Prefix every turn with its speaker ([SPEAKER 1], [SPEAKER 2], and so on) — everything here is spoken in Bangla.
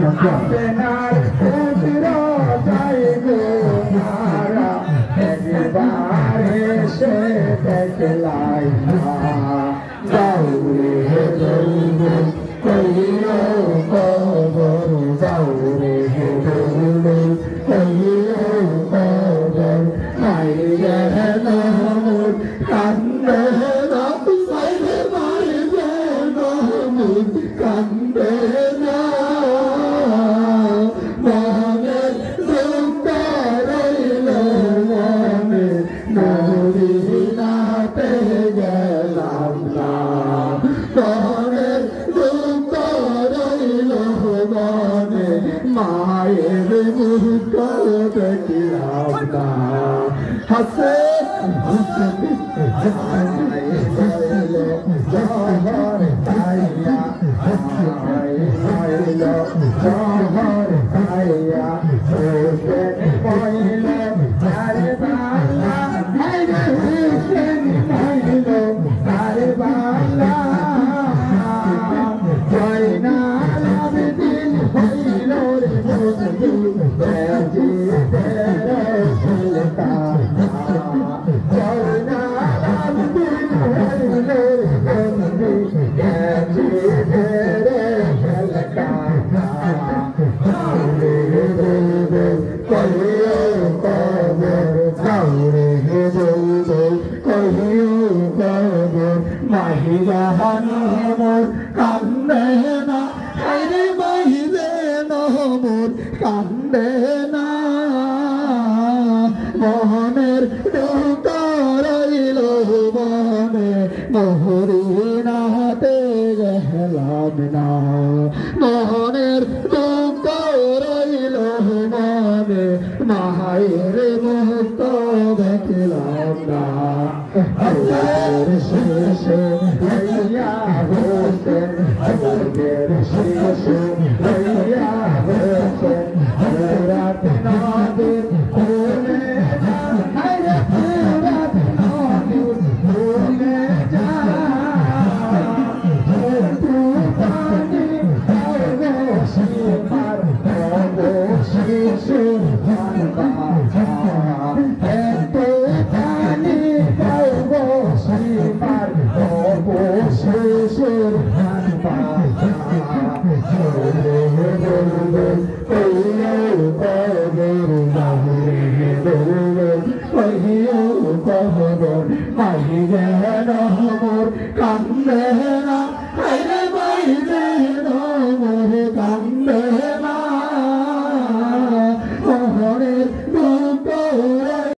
[SPEAKER 1] আপনার পুত্র চাইবো মারা একবার এসে দেখলাই যাও রে দৌড় কইলো কবর যাও রে দৌড় কইলো কবর মাইরে নহমুদ কান্দে না মাইরে মাইরে নহমুদ কান্দে না মনের দুঃখ রইল মনে মদিনাতে গেলাম না মনের দুঃখ রইল মনে মায়ের মুখ দেখলাম না হাসে জহর খাইয়া জহর খাইয়া পয়ল তারে বালা হুসেন পয়ল তারে বালা জয়নাল আবেদিন হইল রে মজদুর জি তেরে সুলতান জয়নাল আবেদিন হইল রে মজদুর জি তেরে সুলতান কহিও কবর যাওরে হে দৌড় কহিও কবর মাহিরাহানি মোর কান্দে না আরে মাহিরে নহমোর কান্দে না মোহনের দুঃখ রইল মনে মহরিনাতে গেলাম না মোহনের দুঃখ রইল মনে মায়ের মুক্ত দেখলাম না শেষে হইয়া হোসেন শেষে হইয়া হোসেন রাত নদীর ভুলে রাত নদীর ভুলে যা পানি সীমার শিশু শিশুর কান্দে না কান্দে